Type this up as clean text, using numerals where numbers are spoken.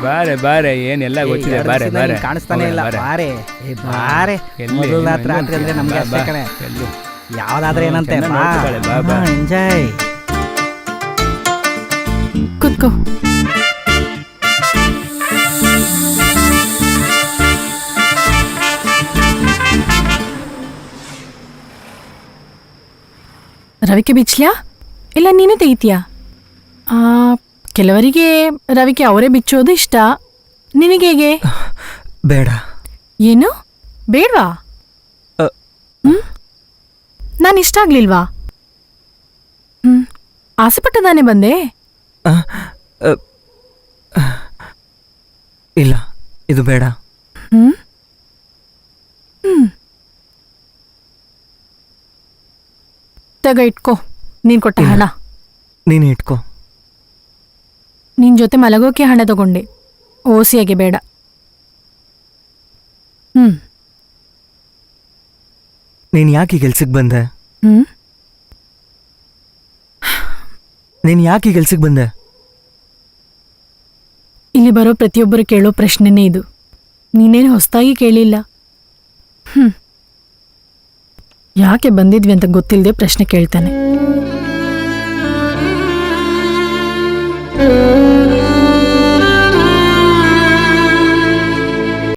ಬಾರೆ ಬಾರೆ ಏನೆಲ್ಲ ಗೊತ್ತಿದೆ ಬಾರೆ ಬಾರೆ ಕಾಣಿಸ್ತಾನೆ ಇಲ್ಲ ಬಾರೆ ಬಾರೆ ಮೊದಲ ರಾತ್ರಿ ಅಂದ್ರೆ ನಮ್ಗೆ ಅಷ್ಟೇ ಕಣೆ ಯಾವ್ದಾದ್ರೆ ಏನಂತೆ ಎಂಜಾಯ್ ಕೂತ್ಕೋ ರವಿಕೆ ಬಿಚ್ಚಲ್ಯಾ ಇಲ್ಲ ನೀನೇ ತೆಗಿತೀಯಾ ಕೆಲವರಿಗೆ ರವಿಕೆ ಅವರೇ ಬಿಚ್ಚೋದು ಇಷ್ಟ ನಿನಗೆ ಹೇಗೆ ಬೇಡ ಏನು ಬೇಡವಾ ನಾನು ಇಷ್ಟ ಆಗ್ಲಿಲ್ವಾ ಆಸೆಪಟ್ಟದಾನೆ ಬಂದೆ ಇಲ್ಲ ಇದು ಬೇಡ ತಗ ಇಟ್ಕೋ ನೀನ್ ಕೊಟ್ಟ ಹಣ ನೀನು ಇಟ್ಕೋ ನಿನ್ ಜೊತೆ ಮಲಗೋಕೆ ಹಣ ತಗೊಂಡೆ ಓಸಿಯಾಗೆ ಬೇಡ ನೀನು ಯಾಕೆ ಕೆಲ್ಸಕ್ಕೆ ಬಂದೆ ನೀನು ಯಾಕೆ ಕೆಲ್ಸಕ್ಕೆ ಬಂದೆ ಇಲ್ಲಿ ಬರೋ ಪ್ರತಿಯೊಬ್ಬರು ಕೇಳೋ ಪ್ರಶ್ನೆನೇ ಇದು ನೀನೇನು ಹೊಸದಾಗಿ ಕೇಳಿಲ್ಲ ಯಾಕೆ ಬಂದಿದ್ವಿ ಅಂತ ಗೊತ್ತಿಲ್ಲದೆ ಪ್ರಶ್ನೆ ಕೇಳ್ತಾನೆ